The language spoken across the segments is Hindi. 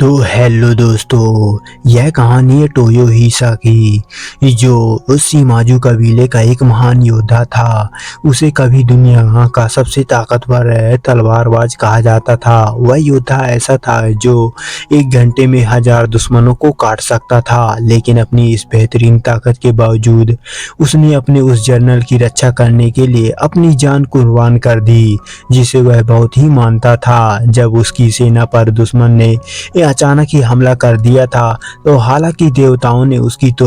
तो हेलो दोस्तों, यह कहानी है टोयोहिसा की जो उस शिमाजू कबीले का एक महान योद्धा था। उसे कभी दुनिया का सबसे ताकतवर तलवारबाज कहा जाता था। वह योद्धा ऐसा था जो एक घंटे में 1000 दुश्मनों को काट सकता था, लेकिन अपनी इस बेहतरीन ताकत के बावजूद उसने अपने उस जनरल की रक्षा करने के लिए अपनी जान कुर्बान कर दी, जिसे वह बहुत ही मानता था। जब उसकी सेना पर दुश्मन ने अचानक ही हमला कर दिया था, तो हालांकि देवताओं ने उसकी तो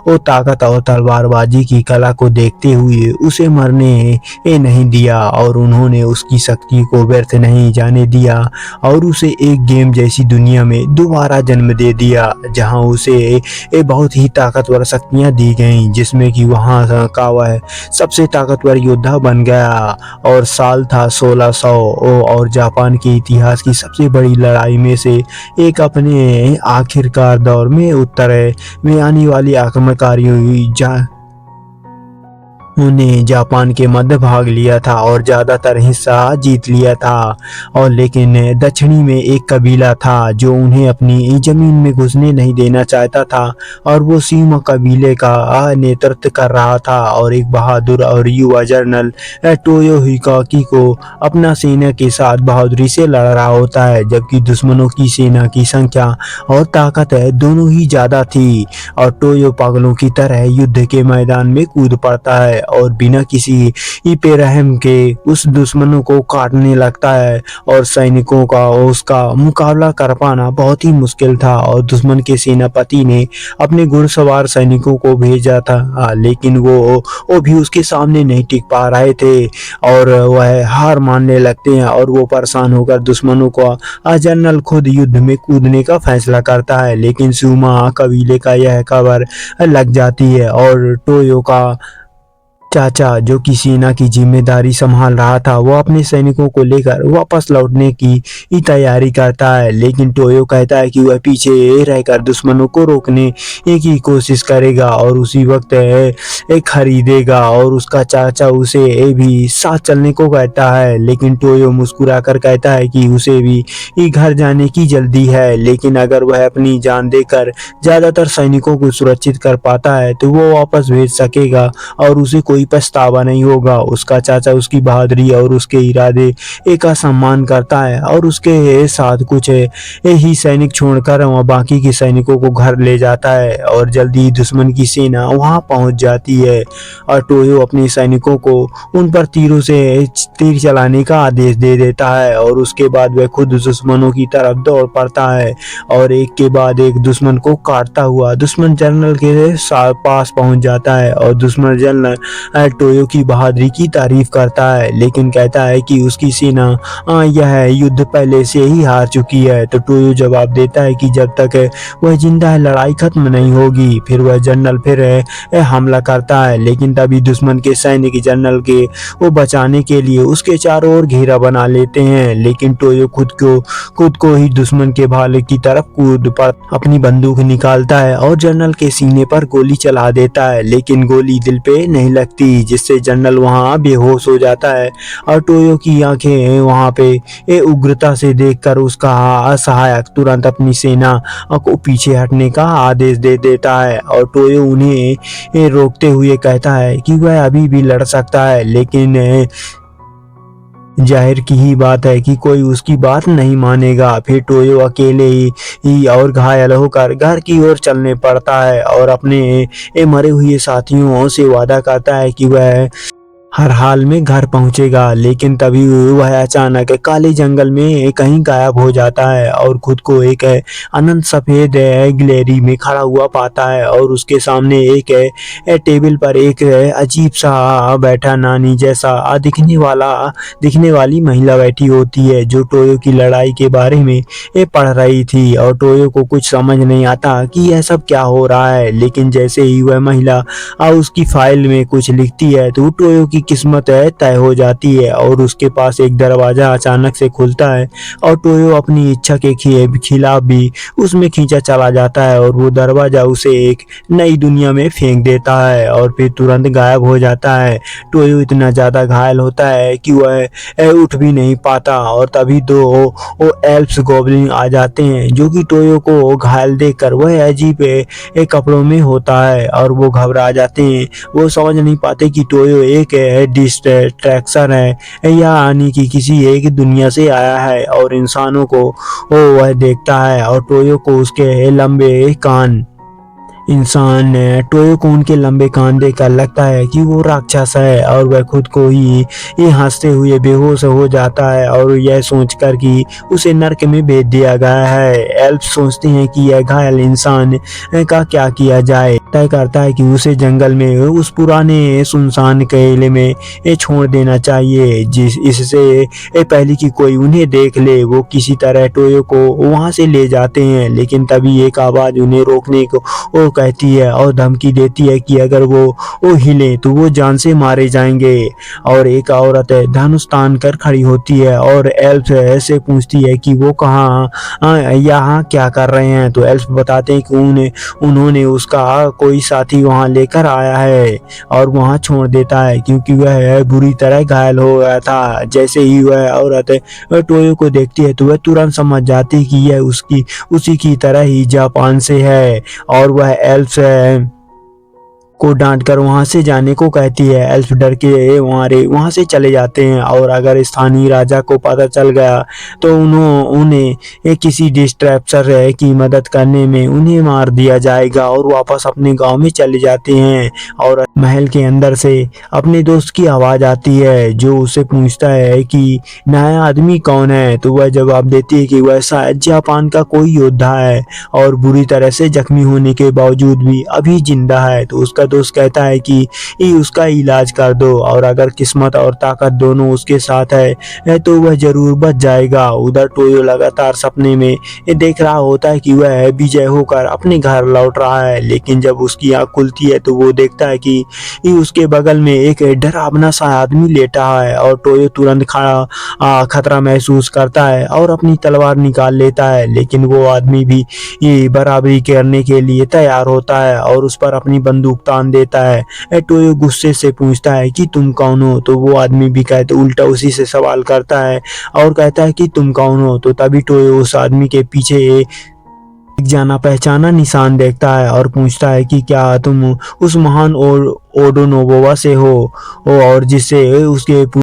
वो ताकत और तलवारबाजी की कला को देखते हुए उसे मरने नहीं दिया, और उन्होंने उसकी शक्ति को व्यर्थ नहीं जाने दिया और उसे एक गेम जैसी दुनिया में दोबारा जन्म दे दिया, जहां उसे बहुत ही ताकतवर शक्तियां दी गईं, जिसमें कि वहां का वह सबसे ताकतवर योद्धा बन गया। और साल था 1600 और जापान के इतिहास की सबसे बड़ी लड़ाई में से एक अपने आखिरकार दौर में उत्तर में आने वाली आक्रमणकारियों उन्हें जापान के मध्य भाग लिया था और ज़्यादातर हिस्सा जीत लिया था। और लेकिन दक्षिणी में एक कबीला था जो उन्हें अपनी ज़मीन में घुसने नहीं देना चाहता था, और वो सीमा कबीले का नेतृत्व कर रहा था। और एक बहादुर और युवा जनरल टोयोहिकाकी को अपना सेना के साथ बहादुरी से लड़ रहा होता है, जबकि दुश्मनों की सेना की संख्या और ताकत दोनों ही ज़्यादा थी। और टोयो पागलों की तरह युद्ध के मैदान में कूद पड़ता है और बिना किसी पे रहम के उस दुश्मनों को काटने लगता है, और सैनिकों का उसका मुकाबला कर पाना बहुत ही मुश्किल था। और दुश्मन के सेनापति ने अपने घुड़सवार सैनिकों को भेजा था, लेकिन वो भी उसके सामने नहीं टिक पा रहे थे, और वह हार मानने लगते हैं। और वो परेशान होकर दुश्मनों को जनरल खुद युद्ध में कूदने का फैसला करता है, लेकिन सुमा कबीले का यह खबर लग जाती है, और टोयो का चाचा जो कि सेना की जिम्मेदारी संभाल रहा था, वो अपने सैनिकों को लेकर वापस लौटने की तैयारी करता है। लेकिन टोयो कहता है कि वह पीछे रहकर दुश्मनों को रोकने की कोशिश करेगा और उसी वक्त खरीदेगा, और उसका चाचा उसे भी साथ चलने को कहता है। लेकिन टोयो मुस्कुराकर कहता है कि उसे भी घर जाने की जल्दी है, लेकिन अगर वह अपनी जान देकर ज़्यादातर सैनिकों को सुरक्षित कर पाता है तो वो वापस भेज सकेगा और उसे कोई पछतावा नहीं होगा। उसका चाचा उसकी बहादुरी और उसके इरादे का सम्मान करता है और उसके साथ कुछ ही सैनिक छोड़कर वह बाकी के सैनिकों को घर ले जाता है, और जल्दी दुश्मन की सेना वहां पहुंच जाती है। और टोयो अपने सैनिकों को उन पर तीरों से तीर चलाने का आदेश दे देता है, और उसके बाद वह खुद दुश्मनों की तरफ दौड़ पड़ता है और एक के बाद एक दुश्मन को काटता हुआ दुश्मन जनरल के पास पहुंच जाता है। और दुश्मन जनरल टोयो की बहादुरी की तारीफ करता है, लेकिन कहता है कि उसकी सेना यह युद्ध पहले से ही हार चुकी है। तो टोयो जवाब देता है कि जब तक वह जिंदा है लड़ाई खत्म नहीं होगी। फिर वह जनरल फिर हमला करता है, लेकिन तभी दुश्मन के सैनिक जनरल के वो बचाने के लिए उसके चारों ओर घेरा बना लेते हैं। लेकिन टोयो खुद को ही दुश्मन के भाले की तरफ कूद पर अपनी बंदूक निकालता है और जनरल के सीने पर गोली चला देता है, लेकिन गोली दिल पे नहीं लगती, जिससे जनरल वहां बेहोश हो जाता है। और टोयो की आंखें वहां पे उग्रता से देखकर उसका असहायक तुरंत अपनी सेना को पीछे हटने का आदेश दे देता है। और टोयो उन्हें रोकते हुए कहता है कि वह अभी भी लड़ सकता है, लेकिन जाहिर की ही बात है कि कोई उसकी बात नहीं मानेगा। फिर टोयो अकेले ही और घायल होकर घर की ओर चलने पड़ता है और अपने मरे हुए साथियों से वादा करता है कि वह हर हाल में घर पहुंचेगा। लेकिन तभी वह अचानक काले जंगल में कहीं गायब हो जाता है और खुद को एक अनंत सफेद गैलरी में खड़ा हुआ पाता है, और उसके सामने एक टेबल पर एक अजीब सा बैठा नानी जैसा दिखने वाली महिला बैठी होती है, जो टोयो की लड़ाई के बारे में पढ़ रही थी। और टोयो को कुछ समझ नहीं आता कि यह सब क्या हो रहा है, लेकिन जैसे ही वह महिला उसकी फाइल में कुछ लिखती है तो टोयो की किस्मत तय हो जाती है। और उसके पास एक दरवाजा अचानक से खुलता है और टोयो अपनी इच्छा के खिलाफ भी उसमें खींचा चला जाता है और वो दरवाजा उसे एक नई दुनिया में फेंक देता है और फिर तुरंत गायब हो जाता है। टोयो इतना ज़्यादा घायल होता है कि वह उठ भी नहीं पाता और तभी दो वो एल्फ्स गॉब्लिन आ जाते हैं जो कि टोयो को घायल देखकर वह अजीब कपड़ों में होता है और वो घबरा जाते हैं। वो समझ नहीं पाते कि टोयो एक डिस्ट्रैक्शन है या यानी कि किसी एक दुनिया से आया है और इंसानों को वो वह देखता है और टोयो को उसके लंबे कान इंसान टोयो को उनके लंबे कान देखकर लगता है कि वो राक्षस है और वह खुद को ही हंसते हुए बेहोश हो जाता है और यह सोचकर कि उसे नर्क में भेज दिया गया है। एल्फ सोचते हैं कि यह घायल इंसान का क्या किया जाए। तय करता है कि उसे जंगल में उस पुराने सुनसान किले में छोड़ देना चाहिए जिस इससे पहले कि कोई उन्हें देख ले। वो किसी तरह टोयो को वहां से ले जाते हैं लेकिन तभी एक आवाज उन्हें रोकने को कहती है और धमकी देती है कि अगर वो हिले तो वो जान से मारे जाएंगे। और एक औरत धनुष तान कर खड़ी होती है और एल्फ से पूछती है कि वो कहाँ यहाँ क्या कर रहे हैं। तो एल्फ बताते हैं कि उन्होंने उसका कोई साथी वहाँ लेकर आया है और वहाँ छोड़ देता है क्योंकि वह बुरी तरह घायल हो गया था। जैसे ही वह औरत टोयो को देखती है तो वह तुरंत समझ जाती है कि यह उसी की तरह ही जापान से है और वह एल्फ को डांटकर वहां से जाने को कहती है। एल्फ डर के वहां से चले जाते हैं और अगर स्थानीय राजा को पता चल गया तो उन्हें किसी डिस्ट्रैप्टर की मदद करने में उन्हें मार दिया जाएगा और वापस अपने गांव में चले जाते हैं। और महल के अंदर से अपने दोस्त की आवाज आती है जो उसे पूछता है कि नया आदमी कौन है। तो वह जवाब देती है कि वह शायद जापान का कोई योद्धा है और बुरी तरह से जख्मी होने के बावजूद भी अभी जिंदा है। तो उसका दोस्त कहता है कि उसका इलाज कर दो और अगर किस्मत और ताकत दोनों उसके साथ है तो वह जरूर बच जाएगा। उधर टोयो लगातार सपने में देख रहा होता है कि वह विजय होकर अपने घर लौट रहा है लेकिन जब उसकी आंख खुलती है तो वो देखता है कि उसके बगल में एक डरावना सा आदमी लेटा है और टोयो तुरंत खतरा महसूस करता है और अपनी तलवार निकाल लेता है लेकिन वो आदमी भी बराबरी करने के लिए तैयार होता है और उस पर अपनी बंदूक तान देता है। टोयो गुस्से से पूछता है कि तुम कौन हो। तो वो आदमी भी कहते उल्टा उसी से सवाल करता है और कहता है कि तुम कौन हो। तो तभी टोयो उस आदमी के पीछे एक जाना पहचाना निशान देखता है और पूछता है कि क्या तुम उस महान ओडो नोबोवा से हो और जिससे उसके